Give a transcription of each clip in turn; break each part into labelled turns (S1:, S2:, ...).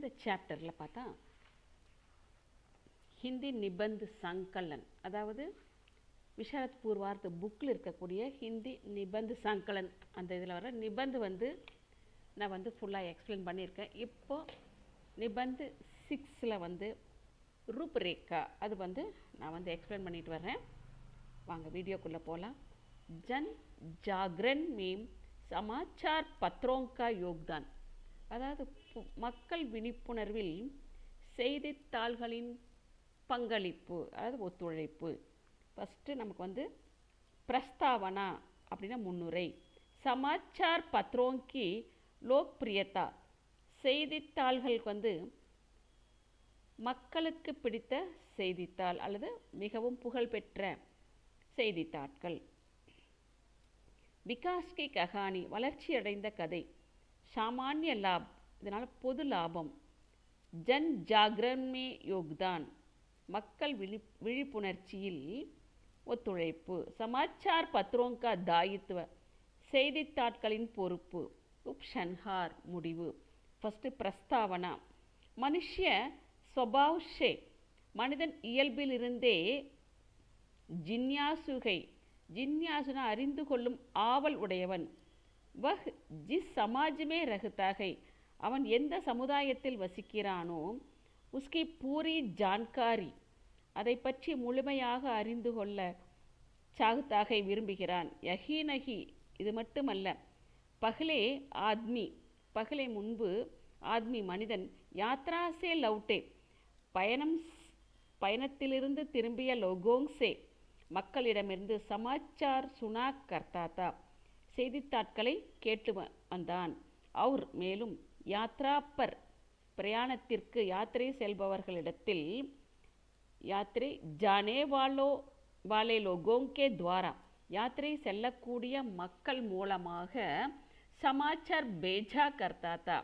S1: இந்த சாப்டரில் பார்த்தா ஹிந்தி நிபந்த் சங்கலன், அதாவது விஷாரத் பூர்வார்த் புக்கில் இருக்கக்கூடிய ஹிந்தி நிபந்த் சங்கலன், அந்த இதில் வர நிபந்த் நான் ஃபுல்லாக எக்ஸ்பிளைன் பண்ணியிருக்கேன். இப்போது நிபந்த் 6 ரூப்ரேக்கா அது நான் எக்ஸ்பிளைன் பண்ணிட்டு வர்றேன். வாங்க வீடியோக்குள்ளே போகலாம். ஜன் ஜாகரன் में समाचार पत्रों का योगदान, அதாவது மக்கள் விழிப்புணர்வில் செய்தித்தாள்களின் பங்களிப்பு, அதாவது ஒத்துழைப்பு. ஃபஸ்ட்டு நமக்கு பிரஸ்தாவனா அப்படின்னா முன்னுரை. சமாச்சார் பத்ரோங்கி லோக்பிரியதா, செய்தித்தாள்களுக்கு மக்களுக்கு பிடித்த செய்தித்தாள் அல்லது மிகவும் புகழ்பெற்ற செய்தித்தாட்கள். விகாஸ் கி கஹானி, வளர்ச்சியடைந்த கதை. சாமானிய லாப், இதனால் பொது லாபம். ஜன் ஜாகரன் மே யோக்தான், மக்கள் விழிப்புணர்ச்சியில் ஒத்துழைப்பு. சமாச்சார் பத்ரோங்கா தாயித்துவ, செய்தித்தாட்களின் பொறுப்பு. உப்சன்ஹார், முடிவு. ஃபஸ்ட்டு பிரஸ்தாவனா. மனுஷ்ய ஸ்வபாவ்ஷே, மனிதன் இயல்பிலிருந்தே ஜின்யாசுகை, ஜின்யாசுனா அறிந்து கொள்ளும் ஆவல் உடையவன். வஹ் ஜிஸ் சமாஜ்மே ரஹ்தாகை, அவன் எந்த சமுதாயத்தில் வசிக்கிறானோ உஸ்கி பூரி ஜான்காரி, அதை பற்றி முழுமையாக அறிந்து கொள்ள சாகுத்தாகை விரும்புகிறான். யஹி நகி, இது மட்டுமல்ல. பஹ்லே ஆத்மி, பஹ்லே முன்பு, ஆத்மி மனிதன், யாத்ராசே லவுட்டே பயணத்திலிருந்து திரும்பிய லோகோங்சே மக்களிடமிருந்து சமாச்சார் சுனா கர்த்தாத்தா செய்தித்தாட்களை கேட்டு வந்தான். அவுர் மேலும் யாத்ரா பர் பிரயாணத்திற்கு யாத்திரை செல்பவர்களிடத்தில், யாத்திரை ஜானே வாலே லோகோங்கே துவாரா, யாத்திரை செல்லக்கூடிய மக்கள் மூலமாக சமாச்சார் பேஜா கர்த்தாத்தா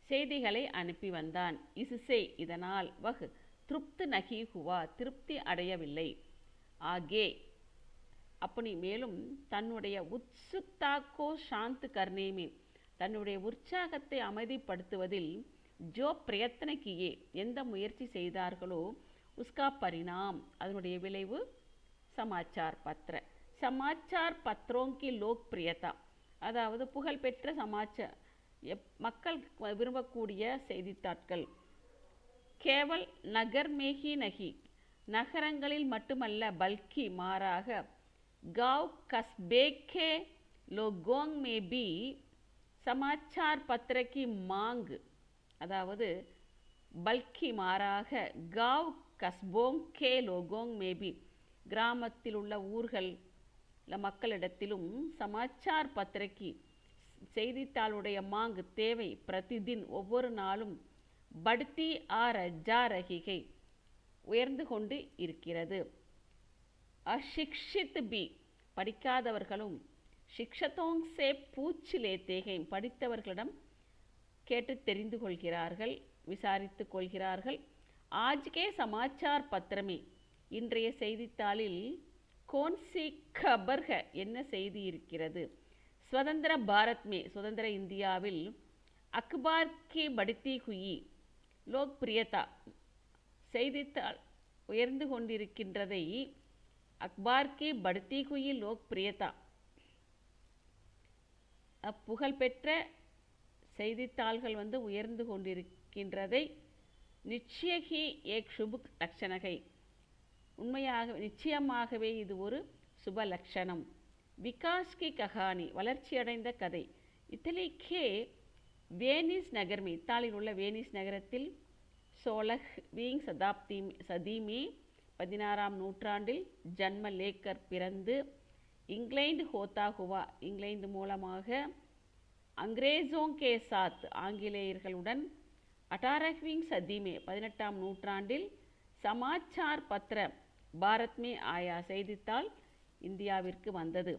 S1: செய்திகளை அனுப்பி வந்தான். இசுசே, இதனால், வஹ் திருப்த் நகி ஹுவா, திருப்தி அடையவில்லை. ஆகே அப்படி மேலும் தன்னுடைய உத்சுக்தாக்கோ சாந்த் கர்னேமே, தன்னுடைய உற்சாகத்தை அமைதிப்படுத்துவதில் ஜோ பிரயத்ன கியே, எந்த முயற்சி செய்தார்களோ உஸ்கா பரிணாம், அதனுடைய விளைவு சமாச்சார் பத்ர. சமாச்சார் பத்ரோங்கி லோக் பிரியதா, அதாவது புகழ்பெற்ற மக்கள் விரும்பக்கூடிய செய்தித்தாட்கள். கேவல் நகர் மேஹி நகி, நகரங்களில் மட்டுமல்ல, பல்கி மாறாக, गाँव कस्बे के लोगों में भी समाचार पत्र की मांग, அதாவது பல்கி மாறாக, गाँव कस्बों के लोगों में भी, கிராமத்தில் உள்ள ஊர்கள் மக்களிடத்திலும் சமாச்சார் பத்திரிகை செய்தித்தாளுடைய மாங்கு தேவை, பிரதிதின் ஒவ்வொரு நாளும், படுத்தி ஜா ரஹிகை உயர்ந்து கொண்டு இருக்கிறது. அஷிக்ஷித் பி, படிக்காதவர்களும், சிக்ஷத்தோங் சே பூச் லேத்தேகை, படித்தவர்களிடம் கேட்டு தெரிந்து கொள்கிறார்கள், விசாரித்து கொள்கிறார்கள். ஆஜ்கே சமாச்சார் பத்திரமே, இன்றைய செய்தித்தாளில் கோன்சி கபர்க, என்ன செய்தி இருக்கிறது. சுதந்திர பாரத் மே, சுதந்திர இந்தியாவில், அக்பார் கி படுத்தி ஹுயி லோக் பிரியதா, செய்தித்தாள் உயர்ந்து கொண்டிருக்கின்றதை, அக்பார் கி படுத்தி ஹுயி லோக் பிரியதா, புகழ்பெற்ற செய்தித்தாள்கள் உயர்ந்து கொண்டிருக்கின்றதை, நிச்சயகி ஏக் சுப லட்சணகை, நிச்சயமாகவே இது ஒரு சுப லட்சணம். விகாஸ் கி கஹானி, வளர்ச்சியடைந்த கதை. இத்தாலிக்கே வேனிஸ் நகர்மே, இத்தாலியில் உள்ள வேனிஸ் நகரத்தில், சோலஹ் வீங் சதீமே 16ஆம் நூற்றாண்டில் ஜன்ம லேக்கர் பிறந்து, இங்கிலாந்து ஹோத்தா ஹுவா, இங்கிலாந்து மூலமாக, அங்கிரேசோங் கே சாத், ஆங்கிலேயர்களுடன், 18வீங் சதீமே 18ஆம் நூற்றாண்டில், சமாச்சார் பத்ர பாரத் மே ஆயா, செய்தித்தாள் இந்தியாவிற்கு வந்தது.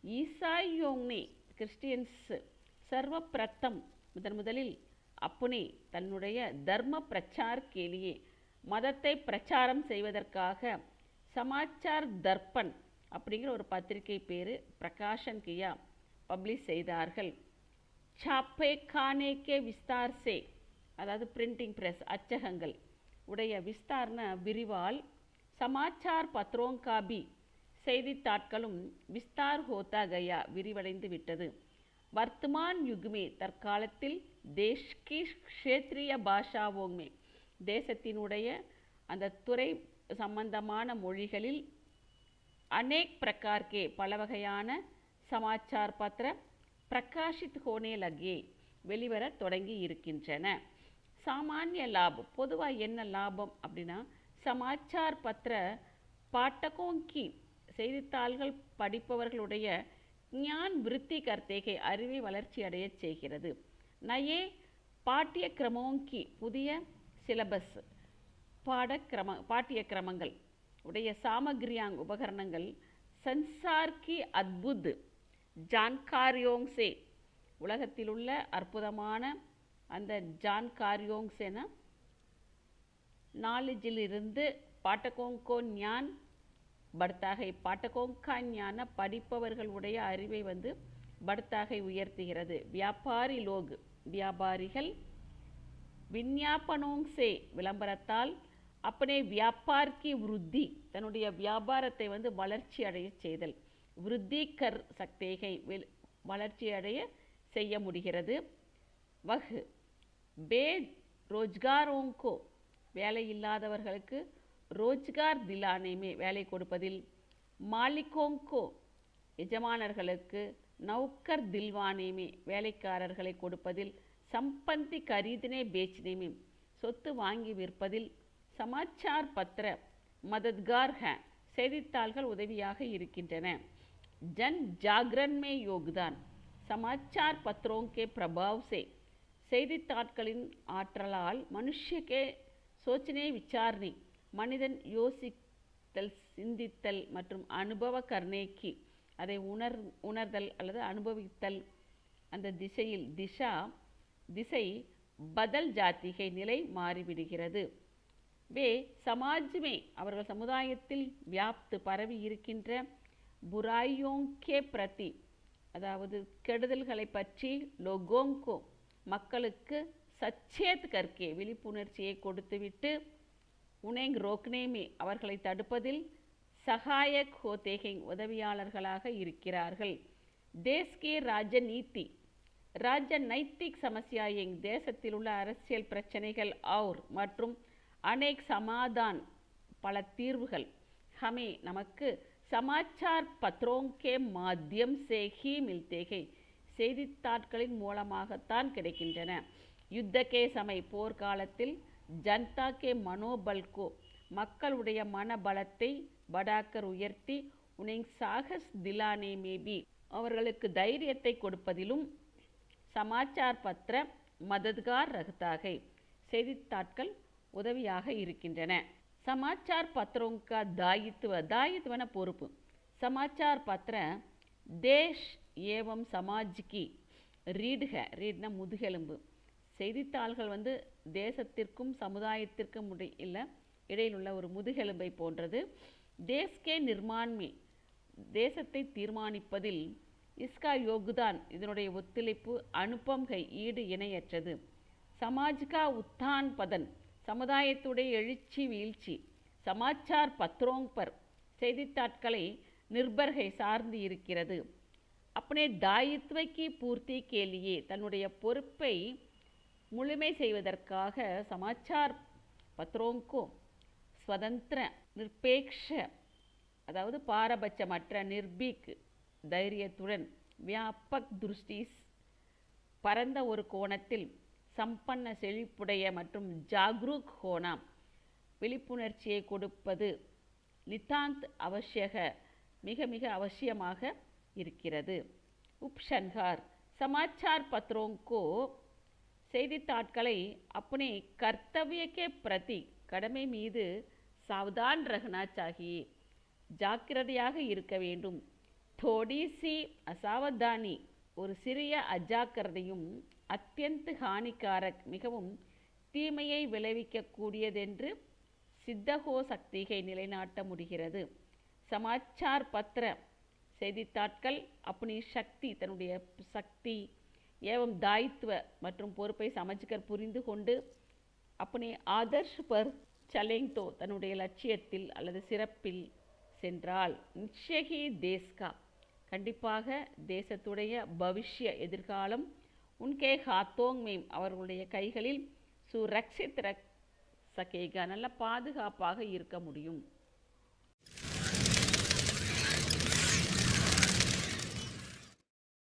S1: ஈசாயோங்னே, கிறிஸ்டியன்ஸ், சர்வ பிரத்தம், முதலில், அப்புனே, தன்னுடைய தர்ம பிரச்சார் கேலியே, மதத்தை பிரச்சாரம் செய்வதற்காக, சமாச்சார் தர்ப்பன் அப்படிங்கிற ஒரு பத்திரிகை பேர் பிரகாஷன் கியா பப்ளிஷ் செய்தார்கள். छापे खाने के विस्तार से அதாவது பிரிண்டிங் பிரஸ் அச்சகங்கள் உடைய விஸ்தாரண விரிவால் சமாச்சார் பத்ரோங்காபி செய்தித்தாட்களும் விஸ்தார் ஹோத்தா கயா விரிவடைந்து விட்டது. வர்த்தமான் யுக்மே தற்காலத்தில் தேஷ் கி க்ஷேத்ரிய பாஷாவோங்மே தேசத்தினுடைய அந்த துறை சம்பந்தமான மொழிகளில் அநேக் பிரகார் கே பல வகையான சமாச்சார் பத்திர பிரகாஷித் ஹோனே லகே வெளிவர தொடங்கி இருக்கின்றன. சாமானிய லாபம் பொதுவாக என்ன லாபம் அப்படின்னா சமாச்சார் பத்திர பாட்டகோங்கி செய்தித்தாள்கள் படிப்பவர்களுடைய ஞான் விருத்தி கர்த்தேகை அறிவை வளர்ச்சி அடைய செய்கிறது. நயே பாட்டிய கிரமோங்கி புதிய சிலபஸ் பாட்டிய கிரமங்கள் உடைய சாமகிரியாங் உபகரணங்கள் சன்சார் கி அத்புத் ஜான்காரியோங் சே உலகத்திலுள்ள அற்புதமான அந்த ஜான்காரியோங் சேன நாலேஜிலிருந்து பாட்டகோங்கோ ஞான் படுத்தாகை பாட்டகோங்கா ஞான படிப்பவர்களுடைய அறிவை படுத்தாகை உயர்த்துகிறது. வியாபாரி லோக் வியாபாரிகள் விஞ்ஞாபனோங் சே விளம்பரத்தால் அப்பனே வியாபார் கி விருத்தி தன்னுடைய வியாபாரத்தை வளர்ச்சி அடைய செய்தல் விருத்தி கர் சக்தேகை வளர்ச்சி அடைய செய்ய முடிகிறது. வஹ் பே ரோஜ்காரோங்கோ வேலை இல்லாதவர்களுக்கு ரோஜ்கார் திலானேமே வேலை கொடுப்பதில், மாலிகோங்கோ எஜமானர்களுக்கு நௌக்கர் தில்வானேமே வேலைக்காரர்களை கொடுப்பதில், சம்பந்தி கரீதனே பேச்னேமே சொத்து வாங்கி விற்பதில், சமாச்சார் பத்திர மதத்கார் ஹே செய்தித்தாள்கள் உதவியாக இருக்கின்றன. ஜன் ஜாகரன் மே யோக்தான் சமாச்சார் பத்ரோங்கே பிரபாவ் சே செய்தித்தாட்களின் ஆற்றலால் மனுஷ்யக்கே சோச்சனே விசாரணை மனிதன் யோசித்தல் சிந்தித்தல் மற்றும் அனுபவ கர்ணேக்கி அதை உணர்தல் அல்லது அனுபவித்தல் அந்த திசை பதல் ஜாத்திகை நிலை மாறிவிடுகிறது. வே சமாஜ்மே அவர்கள் சமுதாயத்தில் வியாப்து பரவி இருக்கின்ற புராயோங்கே பிரதி அதாவது கெடுதல்களை பற்றி லோகோங்கோ மக்களுக்கு சச்சேத் கற்கே விழிப்புணர்ச்சியை கொடுத்துவிட்டு உனேங் ரோக்னேமே அவர்களை தடுப்பதில் சகாயக் ஹோதேகை உதவியாளர்களாக இருக்கிறார்கள். தேஸ்கே ராஜநீதி ராஜநைத்திக் சமஸ்யாயங் தேசத்தில் உள்ள அரசியல் பிரச்சனைகள் மற்றும் அநேக் சமாதான் பல தீர்வுகள் ஹமே நமக்கு சமாச்சார் பத்ரோங்கே மாத்தியம் சே ஹி மில்தேகை செய்தித்தாட்களின் மூலமாகத்தான் கிடைக்கின்றன. யுத்தகே சமை போர்க்காலத்தில் ஜனதா கே மனோபல்கோ மக்களுடைய மனபலத்தை படாக்கர் உயர்த்தி உனேங் சாகஸ் திலானே மேபி அவர்களுக்கு தைரியத்தை கொடுப்பதிலும் சமாச்சார் பத்திர மதத்கார் ரகத்தாகை செய்தித்தாட்கள் உதவியாக இருக்கின்றன. சமாச்சார் பத்திரோங்கா தாயித்துவன பொறுப்பு. சமாச்சார் பத்திர தேஷ் ஏவம் சமாஜ்கி ரீட்னா முதுகெலும்பு. செய்தித்தாள்கள் தேசத்திற்கும் சமுதாயத்திற்கும் இடையில் உள்ள ஒரு முதுகெலும்பை போன்றது. தேஸ்கே நிர்மாண்மே தேசத்தை தீர்மானிப்பதில், இஸ்கா யோகுதான் இதனுடைய ஒத்துழைப்பு அனுப்பம் கை ஈடு இணையற்றது. சமாஜ்கா உத்தான் பதன் சமுதாயத்துடைய எழுச்சி வீழ்ச்சி சமாச்சார் பத்ரோங் பர் செய்தித்தாட்களை நிர்பர்கை சார்ந்து இருக்கிறது. அப்பனே தாயித்வக்கி பூர்த்தி கேலியே தன்னுடைய பொறுப்பை முழுமை செய்வதற்காக சமாச்சார் பத்ரோங்கோ ஸ்வதந்திர நிர்பேக்ஷ அதாவது பாரபட்சமற்ற நிர்பீக் தைரியத்துடன் வியாபக் திருஷ்டிஸ் பரந்த ஒரு கோணத்தில் சம்பன்ன செழிப்புடைய மற்றும் ஜாக்ரூக் ஹோனா விழிப்புணர்ச்சியை கொடுப்பது நிதாந்த் அவசியக மிக மிக அவசியமாக இருக்கிறது. உப்ஷன்கார் சமாச்சார் பத்ரோங்கோ செய்தித்தாட்களை அப்பனே கர்த்தவியக்கே பிரதி கடமை மீது சாவதான் ரஹனா சாகியே ஜாக்கிரதையாக இருக்க வேண்டும். தோடிசி அசாவதானி ஒரு சிறிய அஜாக்கிரதையும் அத்தியந்த ஹானிகாரக் மிகவும் தீமையை விளைவிக்கக்கூடியதென்று சித்தகோ சக்திகை நிலைநாட்ட முடிகிறது. சமாச்சார் பத்திர செய்தித்தாட்கள் அப்படி சக்தி தன்னுடைய சக்தி एवं दायित्व மற்றும் பொறுப்பை சமஜ்கர் புரிந்து கொண்டு अपने आदर्श पर चलें तो தன்னுடைய லட்சியத்தில் அல்லது சிறப்பில் சென்றால் நிச்சயகி தேஸ்கா கண்டிப்பாக தேசத்துடைய பவிஷ்ய எதிர்காலம் உன்கே ஹாத்தோங் மேம் அவர்களுடைய கைகளில் சுரக்ஷித் ரக் சகேகா நல்ல பாதுகாப்பாக இருக்க முடியும்.